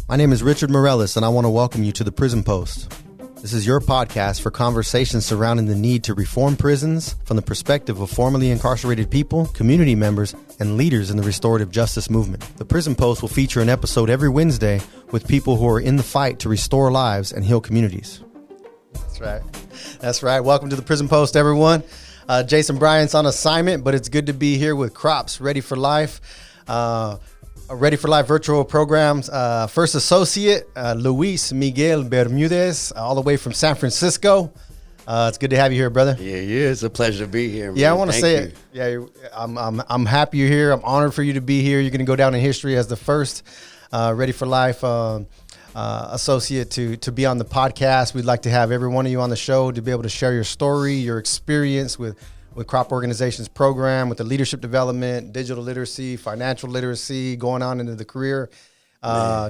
My name is Richard Mireles, and I want to welcome you to the Prison Post. This is your podcast for conversations surrounding the need to reform prisons from the perspective of formerly incarcerated people, community members, and leaders in the restorative justice movement. The Prison Post will feature an episode every Wednesday with people who are in the fight to restore lives and heal communities. That's right. That's right. Welcome to the Prison Post, everyone. Jason Bryant's on assignment, but it's good to be here with Crops Ready for Life. Ready for Life virtual programs. First associate, Luis-Miguel Bermudez, all the way from San Francisco. It's good to have you here, brother. Yeah, it's a pleasure to be here, man. Yeah, I want to say it. Yeah, I'm happy you're here. I'm honored for you to be here. You're going to go down in history as the first Ready for Life associate to be on the podcast. We'd like to have every one of you on the show to be able to share your story, your experience with Crop Organization's program, with the leadership development, digital literacy, financial literacy, going on into the career,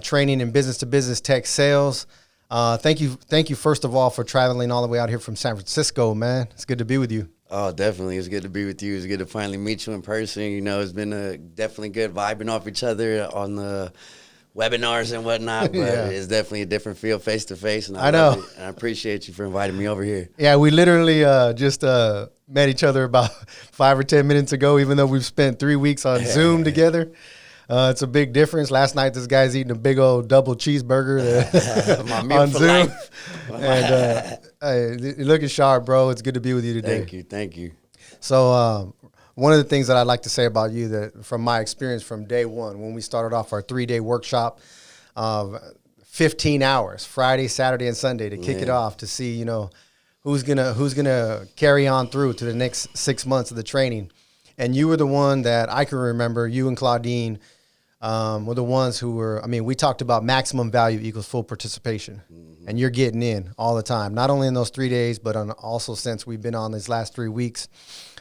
training in business-to-business tech sales. Thank you, first of all, for traveling all the way out here from San Francisco, man. It's good to be with you. Oh, definitely. It's good to be with you. It's good to finally meet you in person. You know, it's been definitely good vibing off each other on the webinars and whatnot, but It's definitely a different feel face to face. And I know. And I appreciate you for inviting me over here. Yeah, we literally just met each other about 5 or 10 minutes ago, even though we've spent 3 weeks on Zoom together. It's a big difference. Last night, this guy's eating a big old double cheeseburger on Zoom. And you're looking sharp, bro. It's good to be with you today. Thank you. So one of the things that I'd like to say about you, that from my experience from day one, when we started off our 3-day workshop, 15 hours, Friday, Saturday, and Sunday to kick it off, to see, you know, who's gonna carry on through to the next 6 months of the training. And you were the one that I can remember, you and Claudine were the ones who were, I mean, we talked about maximum value equals full participation. Mm-hmm. And you're getting in all the time, not only in those 3 days, but also since we've been on these last 3 weeks.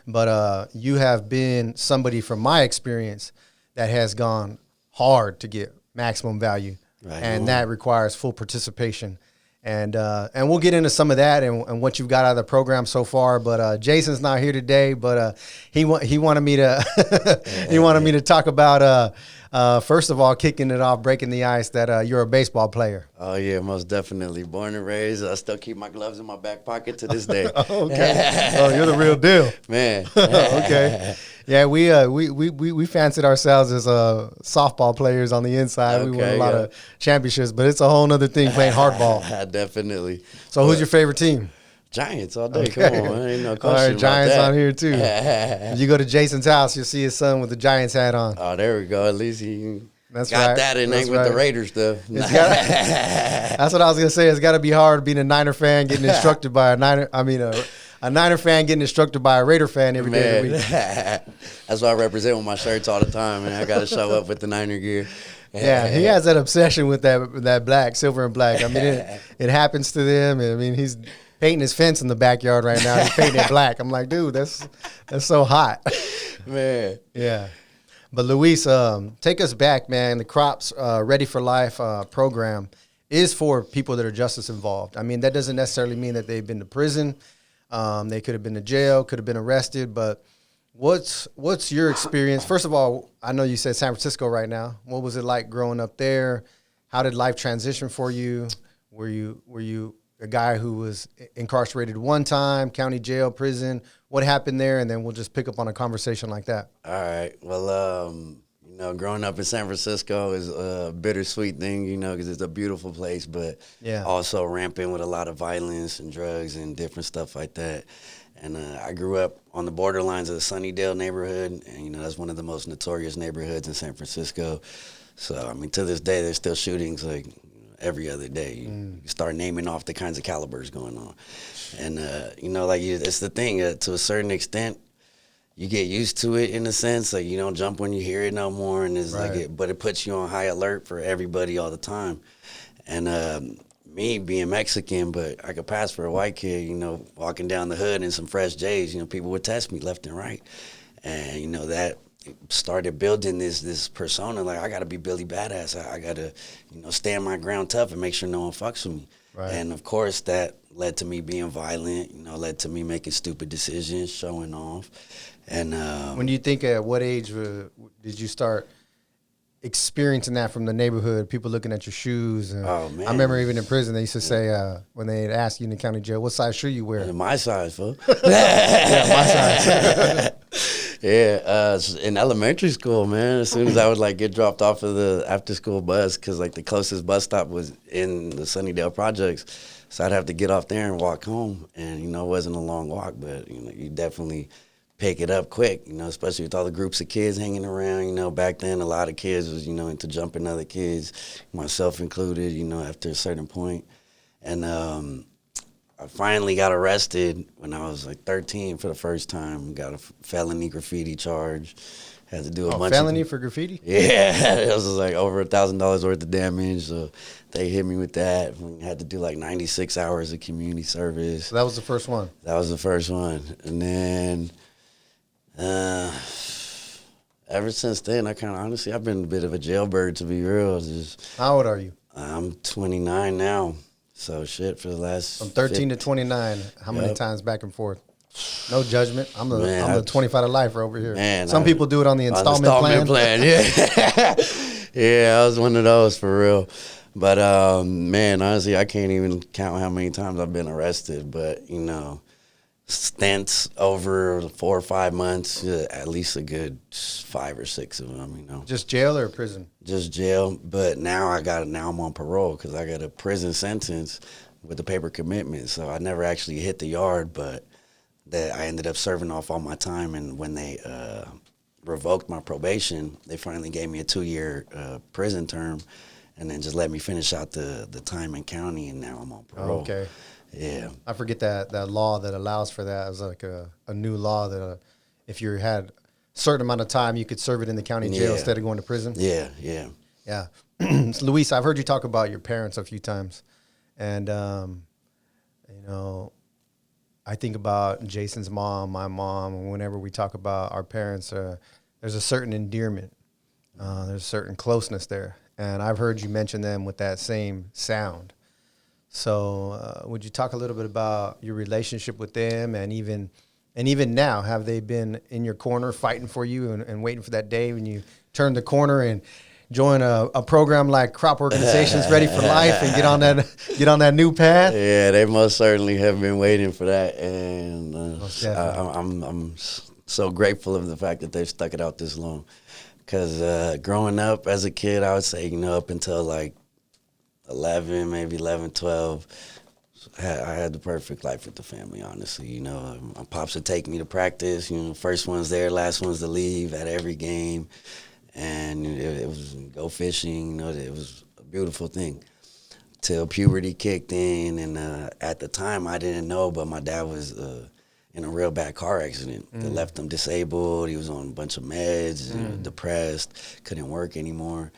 But you have been somebody, from my experience, that has gone hard to get maximum value. Right. And that requires full participation. And we'll get into some of that and what you've got out of the program so far. But Jason's not here today. But he wanted me to talk about first of all, kicking it off, breaking the ice, that you're a baseball player. Oh yeah, most definitely. Born and raised. I still keep my gloves in my back pocket to this day. Okay. Oh, you're the real deal, man. Okay. Yeah, we fancied ourselves as softball players on the inside. Okay, we won a lot of championships, but it's a whole other thing playing hardball. Definitely. So who's your favorite team? Giants all day. Okay. Come on, ain't no question. All right, Giants about that. on here too. If you go to Jason's house, you'll see his son with the Giants hat on. Oh, there we go. At least he got that and ain't with the Raiders stuff. That's what I was gonna say. It's got to be hard being a Niner fan getting instructed by a Niner. I mean, a Niner fan getting instructed by a Raider fan every day of the week. That's what I represent with my shirts all the time, man. I got to show up with the Niner gear. Yeah, he has that obsession with that black, silver and black. I mean, it happens to them. I mean, he's painting his fence in the backyard right now. He's painting it black. I'm like, dude, that's so hot. Man. Yeah. But Luis, take us back, man. The Crops Ready for Life program is for people that are justice involved. I mean, that doesn't necessarily mean that they've been to prison. They could have been to jail, could have been arrested. But what's your experience? First of all, I know you said San Francisco right now. What was it like growing up there? How did life transition for you? Were you a guy who was incarcerated one time, county jail, prison? What happened there? And then we'll just pick up on a conversation like that. All right. Well, you know, growing up in San Francisco is a bittersweet thing, you know, because it's a beautiful place, but also rampant with a lot of violence and drugs and different stuff like that. And I grew up on the borderlines of the Sunnydale neighborhood, and, you know, that's one of the most notorious neighborhoods in San Francisco. So, I mean, to this day, there's still shootings, like, every other day. You start naming off the kinds of calibers going on. And, you know, like, it's the thing, to a certain extent, you get used to it in a sense. Like, you don't jump when you hear it no more. And it's but it puts you on high alert for everybody all the time. And me being Mexican, but I could pass for a white kid, you know, walking down the hood in some fresh J's, you know, people would test me left and right. And, you know, that started building this persona, like, I got to be Billy Badass. I got to, you know, stand my ground tough and make sure no one fucks with me. Right. And, of course, that led to me being violent, you know, led to me making stupid decisions, showing off. And when do you think, at what age did you start experiencing that from the neighborhood, people looking at your shoes. And Oh, man. I remember even in prison, they used to say, when they'd ask you in the county jail, what size shoe you wear? My size, fool. Yeah, my size. Yeah, in elementary school, man, as soon as I would like get dropped off of the after school bus, because like the closest bus stop was in the Sunnydale projects, so I'd have to get off there and walk home. And you know, it wasn't a long walk, but you know, you definitely pick it up quick, you know, especially with all the groups of kids hanging around. You know, back then a lot of kids was, you know, into jumping other kids, myself included, you know, after a certain point. And I finally got arrested when I was like 13 for the first time. Got a felony graffiti charge. Had to do a bunch felony for graffiti? Yeah, it was like over $1,000 worth of damage. So they hit me with that. We had to do like 96 hours of community service. So that was the first one? That was the first one. And then ever since then, I kind of honestly, I've been a bit of a jailbird, to be real. How old are you? I'm 29 now. So shit for the last from 13 to 29. How many times back and forth? No judgment. I'm the 25 to life over here. Man, some people do it on the installment plan. Yeah, yeah, I was one of those for real. But man, honestly, I can't even count how many times I've been arrested. But you know, stints over 4 or 5 months, at least a good 5 or 6 of them, you know. Just jail or prison? Just jail, but now I'm on parole because I got a prison sentence with a paper commitment. So I never actually hit the yard, but that I ended up serving off all my time. And when they revoked my probation, they finally gave me a 2-year prison term and then just let me finish out the time in county, and now I'm on parole. Okay. Yeah. I forget that law that allows for that. It was like a new law that if you had a certain amount of time, you could serve it in the county jail instead of going to prison. Yeah, yeah. Yeah. So, Luis, I've heard you talk about your parents a few times. And, you know, I think about Jason's mom, my mom, and whenever we talk about our parents, there's a certain endearment. There's a certain closeness there. And I've heard you mention them with that same sound. So would you talk a little bit about your relationship with them, and even now, have they been in your corner fighting for you and waiting for that day when you turn the corner and join a program like Crop Organizations Ready for Life and get on that new path? Yeah, they most certainly have been waiting for that, and I'm so grateful of the fact that they've stuck it out this long. Because growing up as a kid, I would say, you know, up until like 11, maybe 11, 12, I had the perfect life with the family, honestly. You know, my pops would take me to practice. You know, first one's there, last one's to leave at every game. And it was go fishing. You know, it was a beautiful thing. Till puberty kicked in. And at the time, I didn't know, but my dad was in a real bad car accident that left him disabled. He was on a bunch of meds, depressed, couldn't work anymore.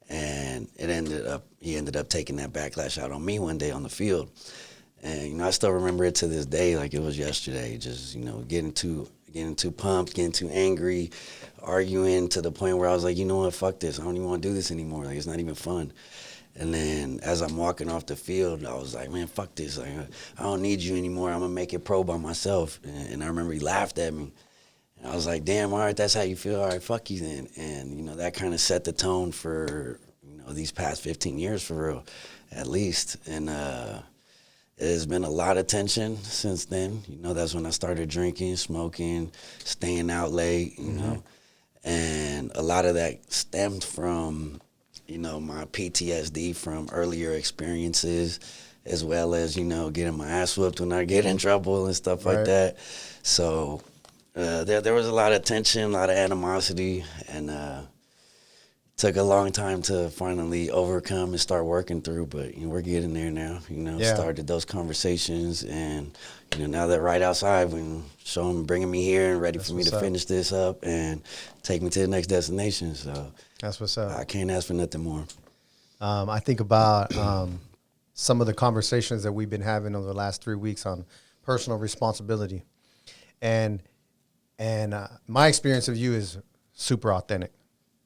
And he ended up taking that backlash out on me one day on the field. And, you know, I still remember it to this day like it was yesterday. Just, you know, getting too pumped, getting too angry, arguing to the point where I was like, you know what, fuck this. I don't even want to do this anymore. Like, it's not even fun. And then as I'm walking off the field, I was like, man, fuck this. Like, I don't need you anymore. I'm going to make it pro by myself. And I remember he laughed at me. And I was like, damn, all right, that's how you feel. All right, fuck you then. And, you know, that kind of set the tone for, you know, these past 15 years for real, at least. And there's been a lot of tension since then. You know, that's when I started drinking, smoking, staying out late, you know. And a lot of that stemmed from, you know, my PTSD from earlier experiences, as well as, you know, getting my ass whooped when I get in trouble and stuff like that. So there was a lot of tension, a lot of animosity, and took a long time to finally overcome and start working through. But, you know, we're getting there now, you know, started those conversations. And, you know, now they're right outside, when bringing me here and ready for me to finish this up and take me to the next destination. So that's what's up. I can't ask for nothing more. I think about some of the conversations that we've been having over the last 3 weeks on personal responsibility. And my experience of you is super authentic,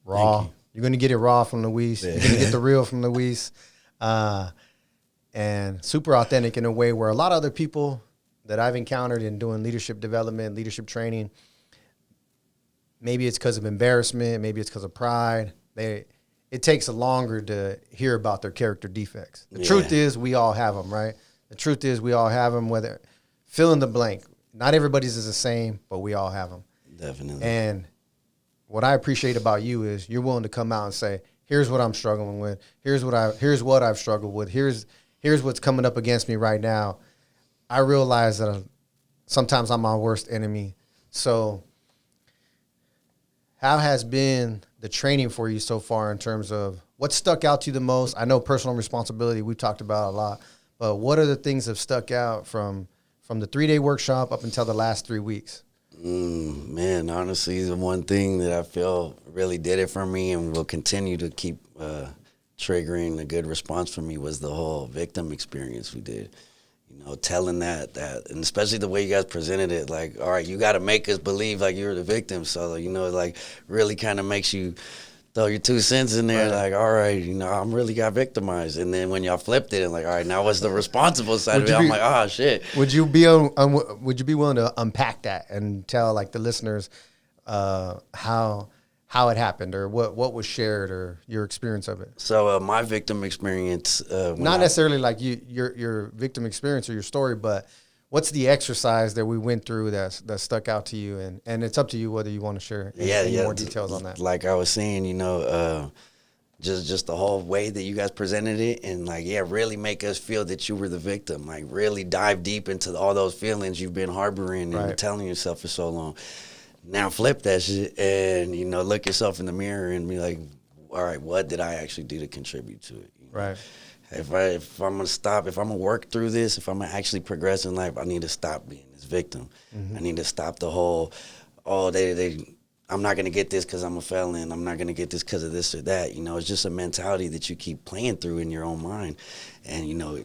raw. You're going to get it raw from Luis. You're going to get the real from Luis. And super authentic in a way where a lot of other people that I've encountered in doing leadership development, leadership training, maybe it's because of embarrassment, maybe it's because of pride. They it takes longer to hear about their character defects. The truth is we all have them, right? The truth is we all have them, whether fill in the blank. Not everybody's is the same, but we all have them. Definitely. And what I appreciate about you is you're willing to come out and say, here's what I'm struggling with. Here's what I've struggled with. Here's what's coming up against me right now. I realize that sometimes I'm my worst enemy. So how has been the training for you so far in terms of what stuck out to you the most? I know personal responsibility we've talked about a lot, but what are the things that have stuck out from the 3-day workshop up until the last 3 weeks? Man, honestly, the one thing that I feel really did it for me and will continue to keep triggering a good response for me was the whole victim experience we did. You know, telling that, and especially the way you guys presented it, like, all right, you got to make us believe like you're the victim. So, you know, like really kind of makes you throw your 2 cents in there, like, all right, you know, I'm really got victimized. And then when y'all flipped it and like, all right, now what's the responsible side of it? I'm like, oh, shit. Would you be willing to unpack that and tell like the listeners how it happened or what was shared or your experience of it? So my victim experience, not necessarily like your victim experience or your story, but what's the exercise that we went through that stuck out to you? And it's up to you whether you want to share any more details on that. Like I was saying, you know, just the whole way that you guys presented it and like, really make us feel that you were the victim. Like really dive deep into all those feelings you've been harboring and telling yourself for so long. Now flip that shit and, you know, look yourself in the mirror and be like, all right, what did I actually do to contribute to it? You know? Right. If I'm going to stop, if I'm going to work through this, if I'm going to actually progress in life, I need to stop being this victim. Mm-hmm. I need to stop the whole, I'm not going to get this because I'm a felon. I'm not going to get this because of this or that. You know, it's just a mentality that you keep playing through in your own mind. And, you know,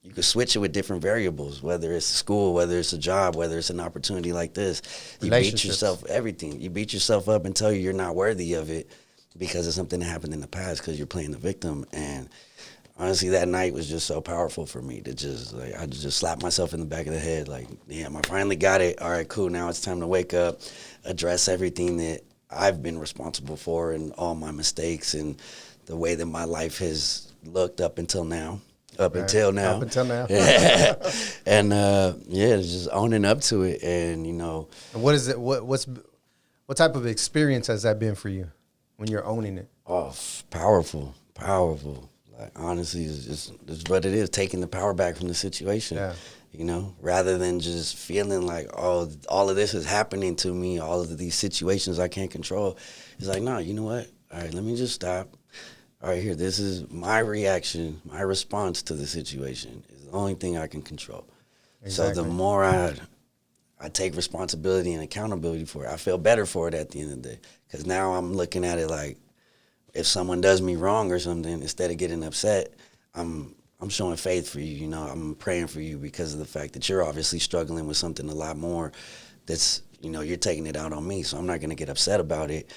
you can switch it with different variables, whether it's school, whether it's a job, whether it's an opportunity like this. You beat yourself, everything. You beat yourself up and tell you you're not worthy of it because of something that happened in the past because you're playing the victim. And honestly, that night was just so powerful for me to just, like, I just slapped myself in the back of the head. Like, damn, I finally got it. All right, cool. Now it's time to wake up, address everything that I've been responsible for and all my mistakes and the way that my life has looked up until now. Until now. Yeah. And, just owning up to it and, you know. And what is it? What type of experience has that been for you when you're owning it? Oh, powerful. Like, honestly, it's what it is, taking the power back from the situation, you know, rather than just feeling like, oh, all of this is happening to me, all of these situations I can't control. It's like, no, you know what? All right, let me just stop. All right, here, this is my reaction, my response to the situation is the only thing I can control. Exactly. So the more I take responsibility and accountability for it, I feel better for it at the end of the day. Because now I'm looking at it like, if someone does me wrong or something, instead of getting upset, I'm showing faith for you, you know, I'm praying for you because of the fact that you're obviously struggling with something a lot more that's, you know, you're taking it out on me, so I'm not going to get upset about it.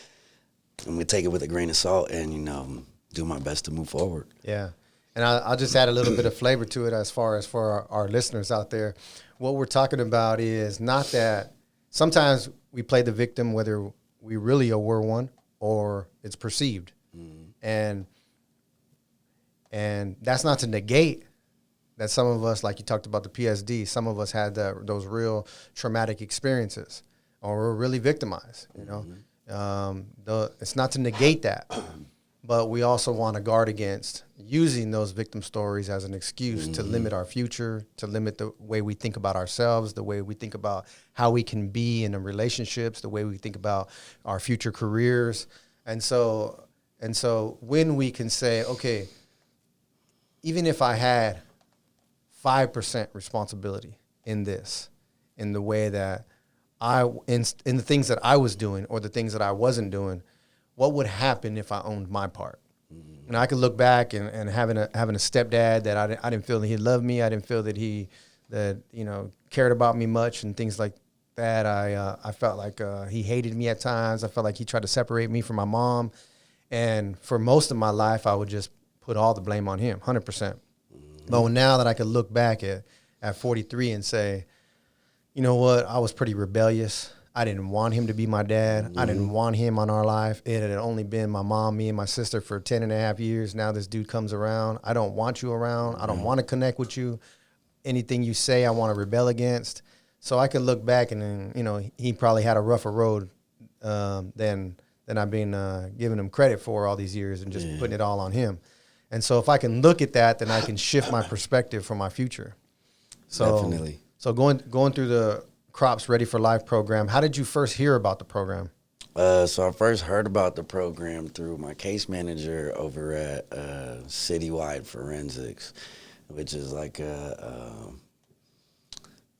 I'm going to take it with a grain of salt and, you know, do my best to move forward. Yeah. And I'll just add a little bit of flavor to it as far as for our listeners out there. What we're talking about is not that sometimes we play the victim, whether we really were one or it's perceived. Mm-hmm. And that's not to negate that some of us, like you talked about the PSD, some of us had those real traumatic experiences or were really victimized, you know. Mm-hmm. It's not to negate that. But we also want to guard against using those victim stories as an excuse to limit our future, to limit the way we think about ourselves, the way we think about how we can be in the relationships, the way we think about our future careers. And so when we can say, okay, even if I had 5% responsibility in this, in the way that in the things that I was doing or the things that I wasn't doing, what would happen if I owned my part? Mm-hmm. And I could look back and having a stepdad that I didn't feel that he loved me. I didn't feel that he cared about me much and things like that. I felt like he hated me at times. I felt like he tried to separate me from my mom. And for most of my life, I would just put all the blame on him, 100%. Mm-hmm. But now that I could look back at 43 and say, you know what, I was pretty rebellious. I didn't want him to be my dad. I didn't want him on our life. It had only been my mom, me, and my sister for 10 and a half years. Now this dude comes around. I don't want you around. I don't want to connect with you. Anything you say, I want to rebel against. So I could look back and then, you know, he probably had a rougher road than I've been giving him credit for all these years and just putting it all on him. And so if I can look at that, then I can shift my perspective for my future. So, Definitely. So going through the Crops Ready for Life program, how did you first hear about the program? So I first heard about the program through my case manager over at Citywide Forensics, which is like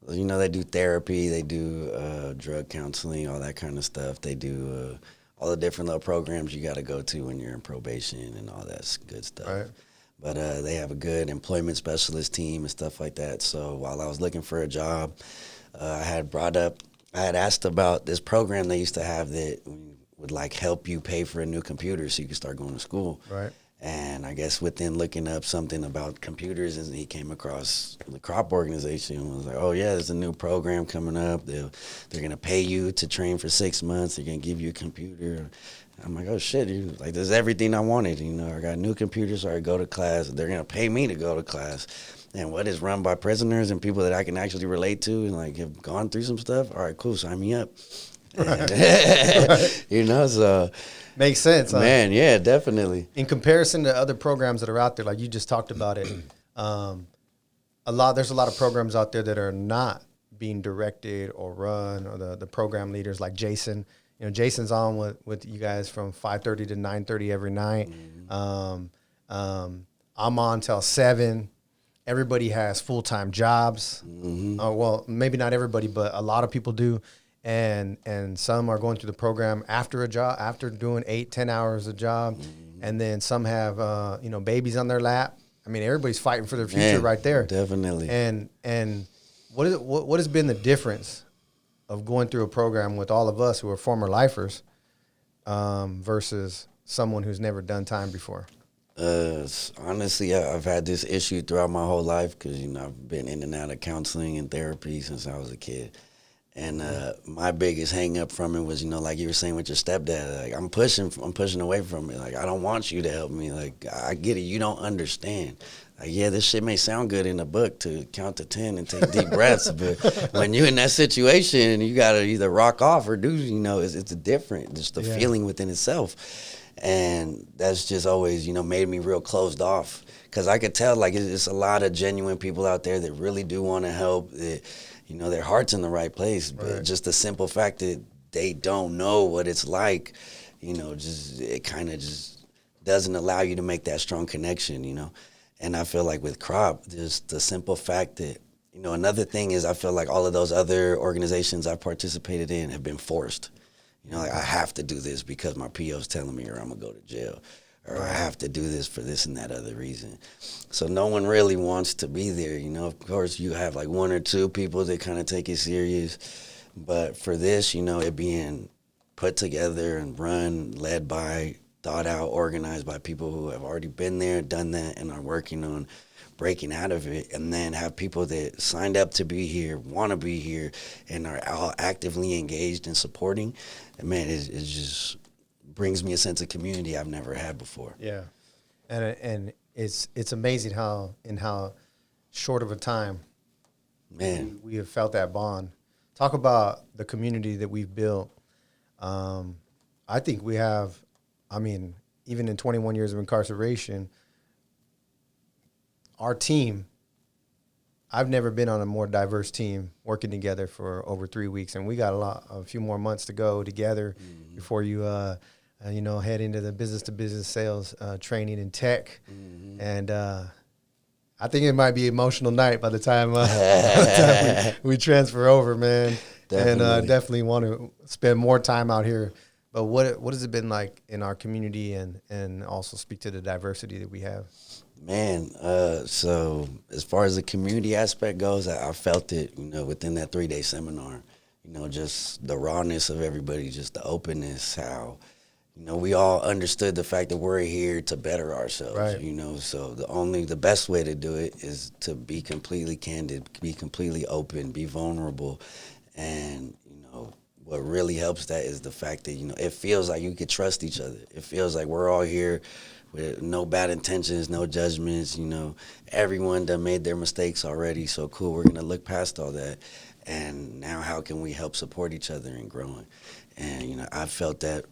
you know, they do therapy, they do drug counseling, all that kind of stuff. They do all the different little programs you got to go to when you're in probation and all that good stuff. Right. But they have a good employment specialist team and stuff like that. So while I was looking for a job, I had asked about this program they used to have that would like help you pay for a new computer so you could start going to school. Right. And I guess within looking up something about computers, and he came across the CROP organization and was like, oh, yeah, there's a new program coming up. They're going to pay you to train for 6 months. They're going to give you a computer. I'm like, oh, shit, dude. Like, this is everything I wanted. You know, I got new computers, so I go to class. They're going to pay me to go to class. And what is run by prisoners and people that I can actually relate to and, like, have gone through some stuff? All right, cool, sign me up. Right. You know, so... Makes sense, huh? Man, yeah, definitely. In comparison to other programs that are out there, like you just talked about it, there's a lot of programs out there that are not being directed or run, or the program leaders like Jason. You know, Jason's on with you guys from 5:30 to 9:30 every night. I'm on till 7. Everybody has full-time jobs. Well, maybe not everybody, but a lot of people do. And some are going through the program after a job, after doing 8-10 hours a job, and then some have babies on their lap. I mean, everybody's fighting for their future right there. Definitely. And what has been the difference of going through a program with all of us who are former lifers versus someone who's never done time before? Honestly, I've had this issue throughout my whole life because, you know, I've been in and out of counseling and therapy since I was a kid. And my biggest hang up from it was, you know, like you were saying with your stepdad, like I'm pushing away from it. Like, I don't want you to help me. Like, I get it. You don't understand. Like, yeah, this shit may sound good in a book to count to 10 and take deep breaths, but when you're in that situation, you got to either rock off or do, you know, it's different. Just the feeling within itself. And that's just always, you know, made me real closed off. Because I could tell, like, it's a lot of genuine people out there that really do want to help, that, you know, their heart's in the right place, but just the simple fact that they don't know what it's like, you know, it kind of just doesn't allow you to make that strong connection, you know. And I feel like with CROP, just the simple fact that, you know, another thing is I feel like all of those other organizations I've participated in have been forced. You know, like, I have to do this because my PO's telling me or I'm going to go to jail. Or I have to do this for this and that other reason. So no one really wants to be there, you know. Of course, you have like one or two people that kind of take it serious. But for this, you know, it being put together and run, led by, thought out, organized by people who have already been there, done that, and are working on breaking out of it, and then have people that signed up to be here, want to be here, and are all actively engaged and supporting, man, it just brings me a sense of community I've never had before. Yeah, and it's amazing how short of a time, man, we have felt that bond. Talk about the community that we've built. I think we have. I mean, even in 21 years of incarceration, our team. I've never been on a more diverse team working together for over 3 weeks, and we got a few more months to go together before you head into the business-to-business sales training in tech. And I think it might be an emotional night by the time, we transfer over, man. Definitely. And definitely want to spend more time out here. But what has it been like in our community, and also speak to the diversity that we have? Man, so as far as the community aspect goes, I felt it, you know, within that 3-day seminar. You know, just the rawness of everybody, just the openness, how, you know, we all understood the fact that we're here to better ourselves, right. You know, so the best way to do it is to be completely candid, be completely open, be vulnerable, and, you know, what really helps that is the fact that, you know, it feels like you could trust each other. It feels like we're all here with no bad intentions, no judgments, you know. Everyone done made their mistakes already, so cool, we're going to look past all that. And now how can we help support each other in growing? And, you know, I've felt that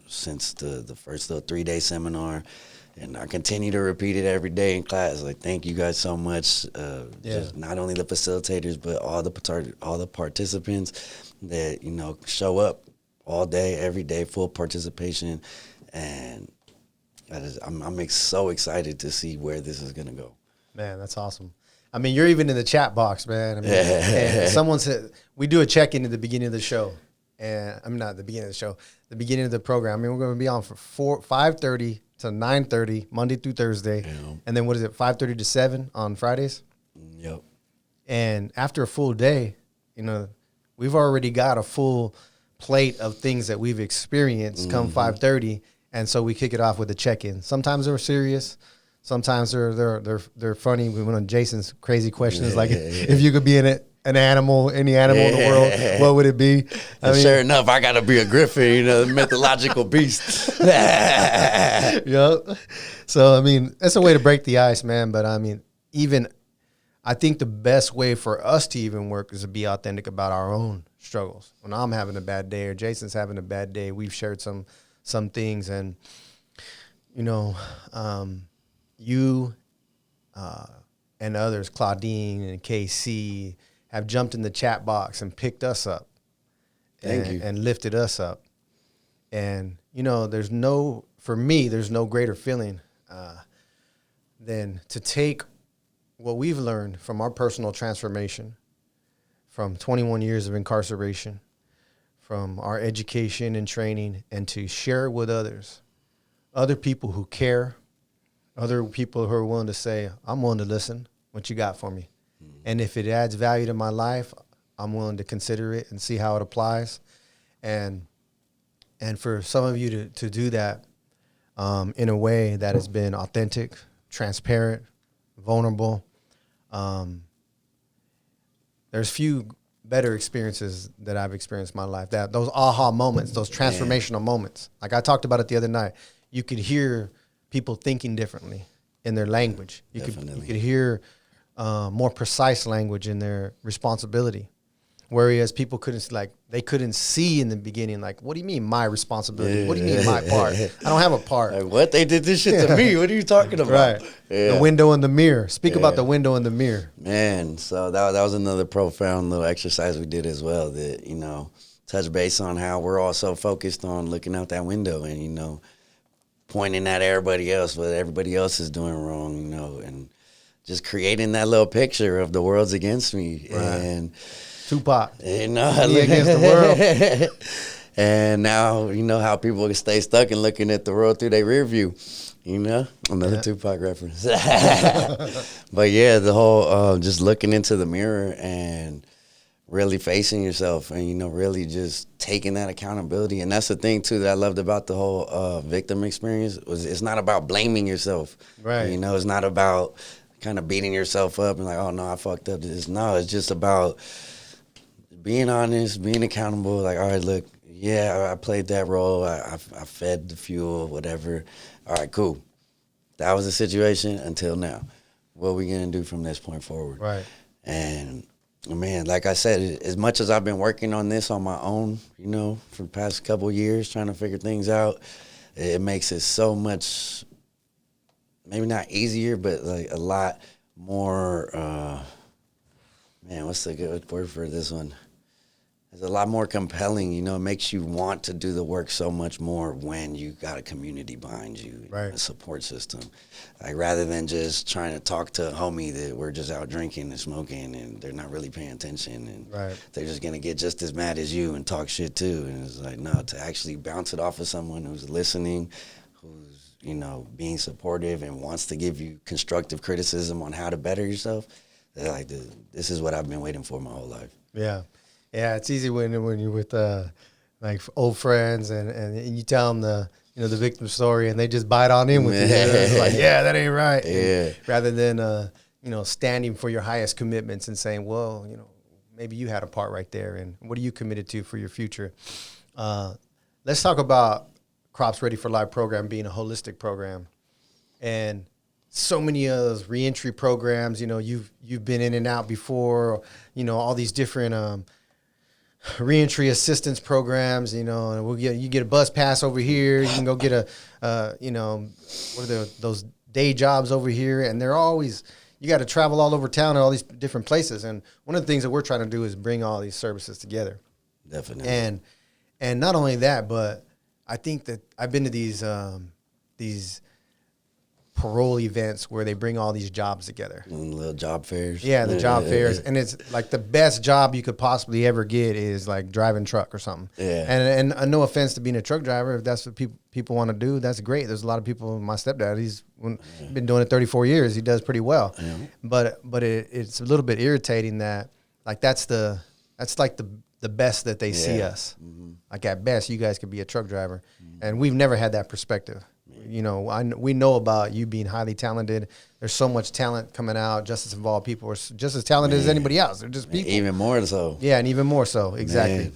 since the first little 3-day seminar, and I continue to repeat it every day in class. Like, thank you guys so much. Just not only the facilitators, but all the participants that, you know, show up all day, every day, full participation. And I'm so excited to see where this is gonna go. Man, that's awesome. I mean, you're even in the chat box, man. I mean, and someone said we do a check-in at the beginning of the show, and I'm not the beginning of the show, the beginning of the program. I mean, we're going to be on for 5:30 to 9:30 Monday through Thursday, and then what is it, 5:30 to 7 on Fridays? Yep. And after a full day, you know, we've already got a full plate of things that we've experienced come 5:30, and so we kick it off with a check-in. Sometimes they're serious. Sometimes they're funny. We went on Jason's crazy questions, like if you could be an animal, any animal in the world, what would it be? I mean, sure enough, I got to be a griffin, you know, the mythological beast. Yep. So, I mean, that's a way to break the ice, man. But, I mean, I think the best way for us to even work is to be authentic about our own struggles. When I'm having a bad day or Jason's having a bad day, we've shared some things. And, you know, you and others, Claudine and KC, have jumped in the chat box and picked us up and lifted us up. And, you know, for me, there's no greater feeling than to take what we've learned from our personal transformation, from 21 years of incarceration, from our education and training, and to share it with others, other people who care, other people who are willing to say, I'm willing to listen, what you got for me? And if it adds value to my life, I'm willing to consider it and see how it applies. And for some of you to do that in a way that has been authentic, transparent, vulnerable, there's few better experiences that I've experienced in my life. That those aha moments, those transformational moments. Like I talked about it the other night. You could hear people thinking differently in their language. You could hear more precise language in their responsibility. Whereas people couldn't see in the beginning, like, what do you mean my responsibility? What do you mean my part? I don't have a part. Like, what? They did this shit to me. What are you talking about? Right. Yeah. The window and the mirror. Speak about the window and the mirror. Man, so that was another profound little exercise we did as well, that, you know, touch base on how we're all so focused on looking out that window and, you know, pointing at everybody else, what everybody else is doing wrong, you know, and just creating that little picture of the world's against me. Right. And Tupac. You know, against the world. And now, you know, how people can stay stuck and looking at the world through their rear view. You know, another Tupac reference. But yeah, the whole just looking into the mirror and really facing yourself and, you know, really just taking that accountability. And that's the thing, too, that I loved about the whole victim experience was it's not about blaming yourself. Right. You know, it's not about kind of beating yourself up and like, oh, no, I fucked up. No, it's just about being honest, being accountable. Like, all right, look, yeah, I played that role. I fed the fuel, whatever. All right, cool. That was the situation until now. What are we going to do from this point forward? Right. And, man, like I said, as much as I've been working on this on my own, you know, for the past couple of years, trying to figure things out, it makes it so much, maybe not easier, but like a lot more, man, what's the good word for this one? It's a lot more compelling, you know. It makes you want to do the work so much more when you got a community behind you, right. A support system. Like, rather than just trying to talk to a homie that we're just out drinking and smoking and they're not really paying attention and right. They're just going to get just as mad as you and talk shit too. And it's like, no, to actually bounce it off of someone who's listening, who's, you know, being supportive and wants to give you constructive criticism on how to better yourself. They're like, this is what I've been waiting for my whole life. Yeah. Yeah, it's easy when you're with like old friends and you tell them the victim story and they just bite on in with you. It's like, yeah, that ain't right. Yeah. And rather than standing for your highest commitments and saying, well, maybe you had a part right there, and what are you committed to for your future? Let's talk about Crops Ready for Life program being a holistic program, and so many of those reentry programs. You know, you've been in and out before. You know, all these different reentry assistance programs. You know, and you get a bus pass over here. You can go get you know, what are those day jobs over here, and they're always. You got to travel all over town and all these different places. And one of the things that we're trying to do is bring all these services together. Definitely. And not only that, but I think that I've been to these parole events where they bring all these jobs together. Little job fairs. Yeah, the job fairs. And it's like the best job you could possibly ever get is like driving truck or something. Yeah. And no offense to being a truck driver, if that's what people want to do, that's great. There's a lot of people, my stepdad, he's been doing it 34 years. He does pretty well. Yeah. But it's a little bit irritating that like that's like the best that they see us. Mm-hmm. Like at best, you guys could be a truck driver. Mm-hmm. And we've never had that perspective. You know, we know about you being highly talented. There's so much talent coming out. Justice Involved people are just as talented as anybody else. They're just people. Even more so. Yeah, and even more so. Exactly.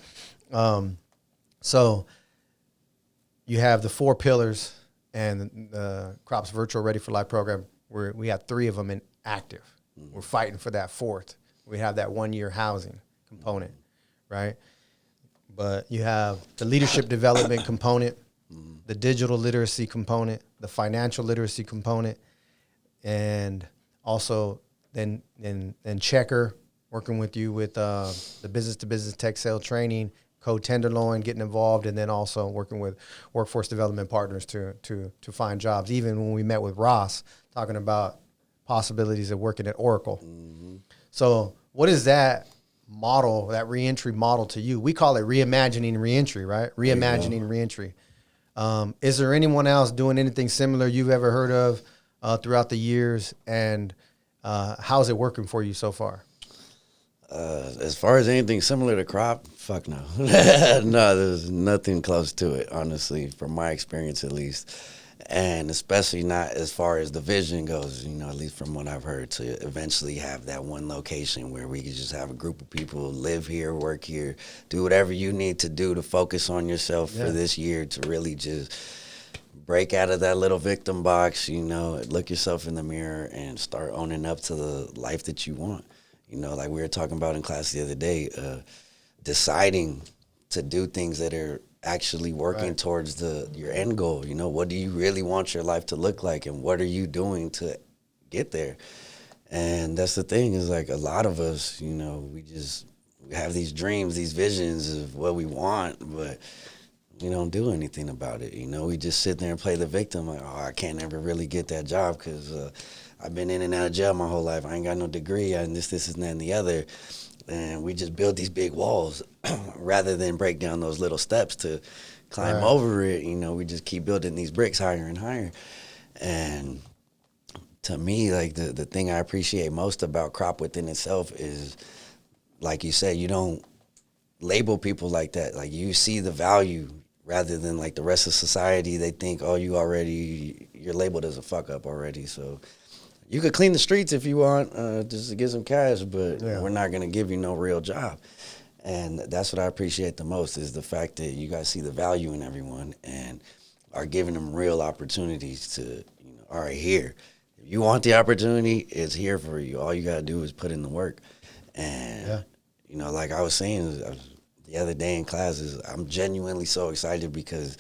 So you have the 4 pillars and the Crops Virtual Ready for Life program, where we have 3 of them in active. Mm-hmm. We're fighting for that 4th. We have that 1-year housing component, right? But you have the leadership development component, the digital literacy component, the financial literacy component, and also then Checker, working with you with the business-to-business tech sale training, Code Tenderloin, getting involved, and then also working with workforce development partners to find jobs. Even when we met with Ross, talking about possibilities of working at Oracle. Mm-hmm. So what is that model, that reentry model to you? We call it reimagining reentry, right? Reimagining reentry. Is there anyone else doing anything similar you've ever heard of throughout the years, and how's it working for you so far? As far as anything similar to Crop, fuck no. No, there's nothing close to it, honestly, from my experience at least. And especially not as far as the vision goes, you know, at least from what I've heard, to eventually have that one location where we could just have a group of people live here, work here, do whatever you need to do to focus on yourself for this year, to really just break out of that little victim box, you know, look yourself in the mirror and start owning up to the life that you want. You know, like we were talking about in class the other day, deciding to do things that are actually working towards your end goal. You know, what do you really want your life to look like, and what are you doing to get there? And that's the thing, is like a lot of us, you know, we have these dreams, these visions of what we want, but we don't do anything about it. You know, we just sit there and play the victim, like, oh, I can't ever really get that job because I've been in and out of jail my whole life. I ain't got no degree, and this, and that, and the other. And we just build these big walls rather than break down those little steps to climb over it. You know, we just keep building these bricks higher and higher. And to me, like the thing I appreciate most about Crop within itself is, like you said, you don't label people like that. Like, you see the value rather than like the rest of society. They think, oh, you're labeled as a fuck up already. So you could clean the streets if you want, just to get some cash, but we're not going to give you no real job. And that's what I appreciate the most, is the fact that you guys see the value in everyone and are giving them real opportunities to, you know, all right, here. If you want the opportunity, it's here for you. All you got to do is put in the work. And, you know, like I was saying the other day in classes, I'm genuinely so excited because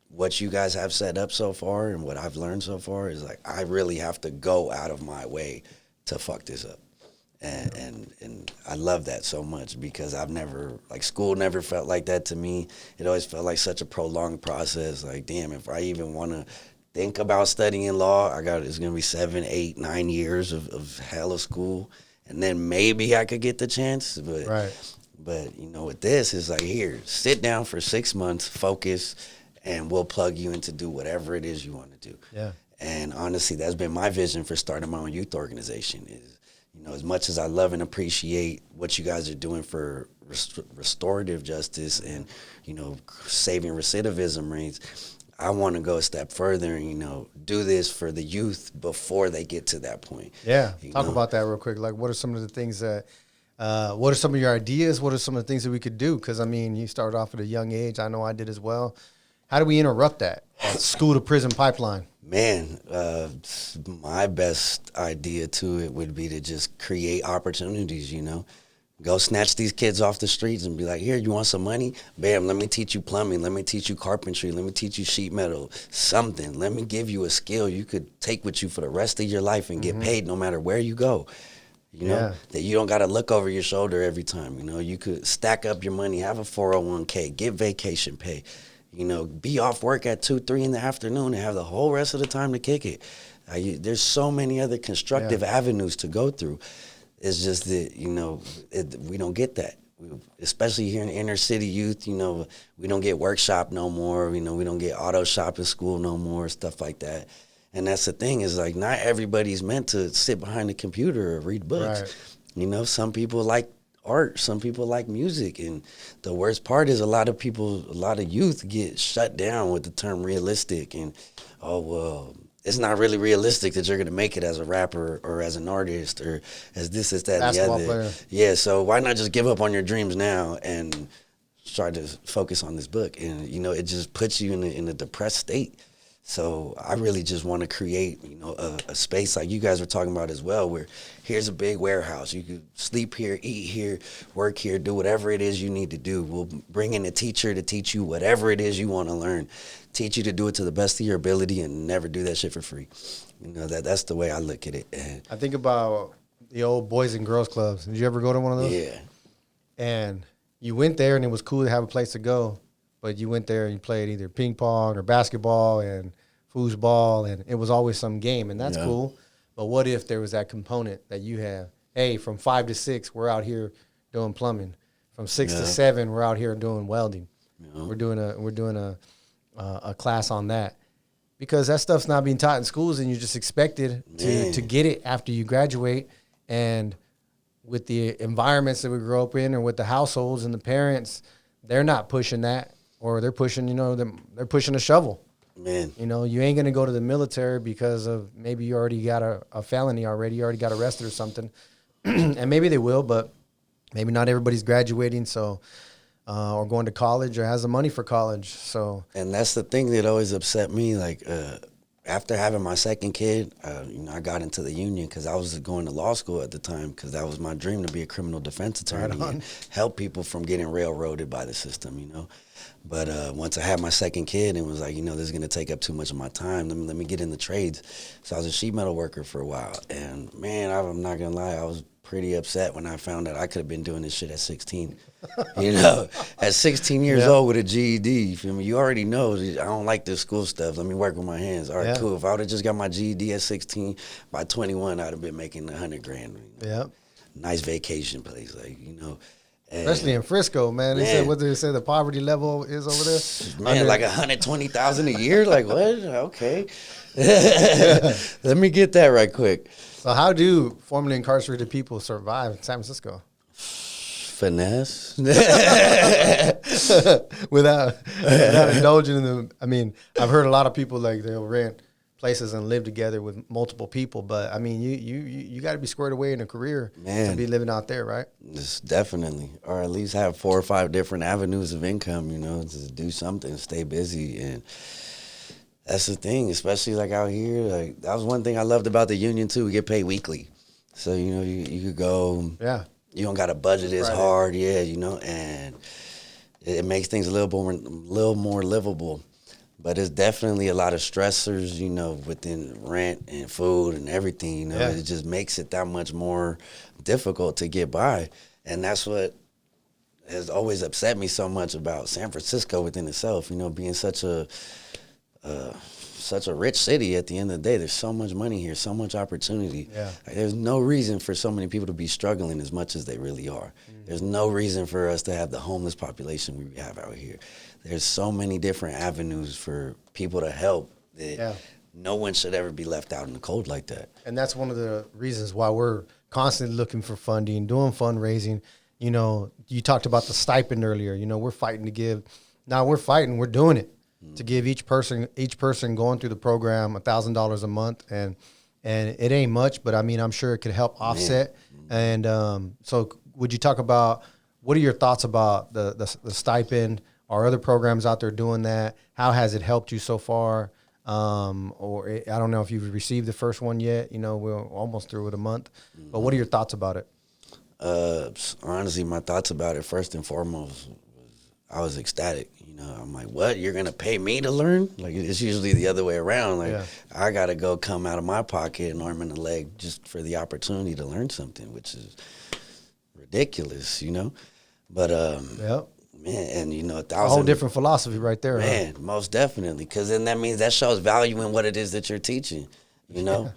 what you guys have set up so far and what I've learned so far is like, I really have to go out of my way to fuck this up. And I love that so much, because I've never, like, school never felt like that to me. It always felt like such a prolonged process. Like, damn, if I even want to think about studying law, it's going to be 7, 8, 9 years of hell of school. And then maybe I could get the chance. But you know, with this, it's like, here, sit down for 6 months, focus, and we'll plug you in to do whatever it is you want to do. Yeah. And honestly, that's been my vision for starting my own youth organization. Is, you know, as much as I love and appreciate what you guys are doing for restorative justice and, you know, saving recidivism rates, I want to go a step further and, you know, do this for the youth before they get to that point. Yeah. Talk about that real quick. Like, what are some of the things that What are some of your ideas? What are some of the things that we could do? Because, I mean, you started off at a young age. I know I did as well. How do we interrupt that school to prison pipeline? Man, my best idea to it would be to just create opportunities, you know. Go snatch these kids off the streets and be like, here, you want some money? Bam, let me teach you plumbing. Let me teach you carpentry. Let me teach you sheet metal. Something. Let me give you a skill you could take with you for the rest of your life and get paid no matter where you go. You know, that you don't got to look over your shoulder every time. You know, you could stack up your money, have a 401k, get vacation pay. You know, be off work at 2, 3 in the afternoon and have the whole rest of the time to kick it. There's so many other constructive avenues to go through. It's just that, you know, we don't get that. Especially here in inner city youth, you know, we don't get workshop no more. You know, we don't get auto shop in school no more, stuff like that. And that's the thing is, like, not everybody's meant to sit behind a computer or read books. Right. You know, some people like art, some people like music. And the worst part is a lot of youth get shut down with the term realistic. And, oh, well, it's not really realistic that you're going to make it as a rapper or as an artist or as this, as that, basketball and the other. Player. Yeah, so why not just give up on your dreams now and try to focus on this book? And, you know, it just puts you in a depressed state. So I really just want to create, you know, a space like you guys were talking about as well, where here's a big warehouse. You could sleep here, eat here, work here, do whatever it is you need to do. We'll bring in a teacher to teach you whatever it is you want to learn, teach you to do it to the best of your ability and never do that shit for free. You know, that's the way I look at it. And I think about the old Boys and Girls Clubs. Did you ever go to one of those? Yeah. And you went there and it was cool to have a place to go. But you went there and you played either ping pong or basketball and foosball, and it was always some game, and that's cool. But what if there was that component that you have? Hey, from 5 to 6, we're out here doing plumbing. From 6 to 7, we're out here doing welding. We're doing a class on that, because that stuff's not being taught in schools, and you're just expected to get it after you graduate. And with the environments that we grow up in, or with the households and the parents, they're not pushing that. Or they're pushing, you know, they're pushing a shovel. Man. You know, you ain't going to go to the military because of maybe you already got a felony already. You already got arrested or something. And maybe they will, but maybe not everybody's graduating, so or going to college or has the money for college. So. And that's the thing that always upset me. Like, after having my second kid, you know, I got into the union because I was going to law school at the time, because that was my dream, to be a criminal defense attorney and help people from getting railroaded by the system, you know. But once I had my second kid, it was like, you know, this is going to take up too much of my time. Let me get in the trades. So I was a sheet metal worker for a while. And, man, I'm not going to lie, I was pretty upset when I found out I could have been doing this shit at 16. You know, at 16 years old with a GED, you feel me? You already know, I don't like this school stuff. Let me work with my hands. All right, cool. If I would have just got my GED at 16, by 21, I'd have been making $100,000. You know? Yeah. Nice vacation place, like, you know. And especially in Frisco, man. They said, what did they say the poverty level is over there? Man, like $120,000 a year? Like, what? Okay. Let me get that right quick. So how do formerly incarcerated people survive in San Francisco? Finesse. without indulging in the, I mean, I've heard a lot of people, like, they'll rent places and live together with multiple people, but I mean, you got to be squared away in a career to be living out there, right? Just definitely, or at least have 4 or 5 different avenues of income, you know, to do something, stay busy. And that's the thing, especially like out here. Like, that was one thing I loved about the union too. We get paid weekly, so you know you could go. Yeah, you don't got to budget as hard. Yeah, you know, and it makes things a little more livable. But it's definitely a lot of stressors, you know, within rent and food and everything, you know. Yeah. It just makes it that much more difficult to get by. And that's what has always upset me so much about San Francisco within itself, you know, being such a rich city. At the end of the day, there's so much money here, so much opportunity. Yeah. Like, there's no reason for so many people to be struggling as much as they really are. There's no reason for us to have the homeless population we have out here. There's so many different avenues for people to help that no one should ever be left out in the cold like that. And that's one of the reasons why we're constantly looking for funding, doing fundraising. You know, you talked about the stipend earlier. You know, we're fighting to give. Now we're doing it to give each person going through the program $1,000 a month. And it ain't much, but I mean, I'm sure it could help offset. And so would you talk about what are your thoughts about the stipend? Are other programs out there doing that? How has it helped you so far? Or I don't know if you've received the first one yet. We're almost through with a month. But what are your thoughts about it? Honestly, my thoughts about it, first and foremost, I was ecstatic. I'm like, what? You're going to pay me to learn? Like, it's usually the other way around. Like, I got to go come out of my pocket, an arm and a leg, just for the opportunity to learn something, which is ridiculous, But, man, and, a whole different philosophy right there. Man, most definitely. Because then that means that shows value in what it is that you're teaching, But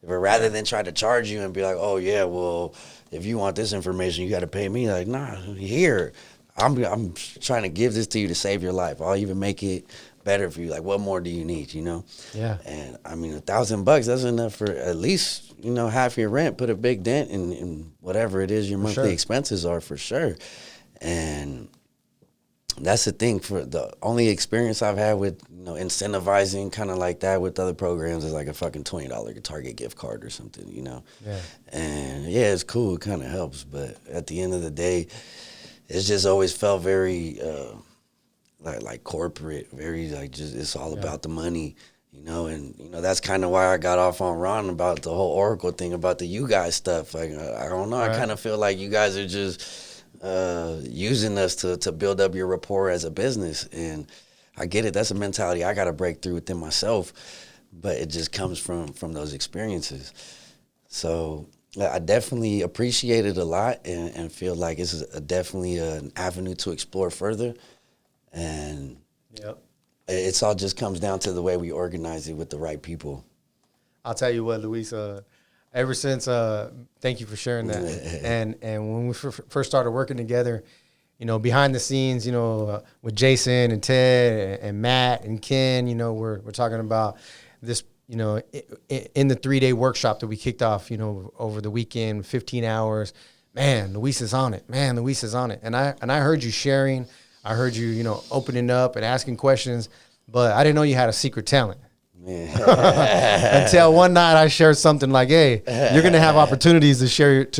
rather than try to charge you and be like, oh, yeah, well, if you want this information, you got to pay me. Like, nah, here. I'm trying to give this to you to save your life. I'll even make it better for you. Like, what more do you need, Yeah. And, I mean, $1,000, that's enough for at least, half your rent. Put a big dent in whatever it is your monthly expenses are, for sure. And that's the thing. For the only experience I've had with, incentivizing kind of like that with other programs is like a fucking $20 Target gift card or something, Yeah. And, yeah, it's cool. It kind of helps. But at the end of the day, it's just always felt very like corporate, very like just it's all about the money, and that's kind of why I got off on Ron about the whole Oracle thing, about the you guys stuff. Like, I don't know, I kind of feel like you guys are just using us to build up your rapport as a business, and I get it. That's a mentality I got to break through within myself, but it just comes from those experiences. So I definitely appreciate it a lot and feel like it's definitely an avenue to explore further. And it's all just comes down to the way we organize it with the right people. I'll tell you what, Luis, ever since, thank you for sharing that. And when we first started working together, behind the scenes, with Jason and Ted and Matt and Ken, we're talking about this, in the 3-day workshop that we kicked off, over the weekend, 15 hours, man, Luis is on it. And I heard you sharing, I heard you, opening up and asking questions, but I didn't know you had a secret talent. Until one night I shared something like, hey, you're going to have opportunities to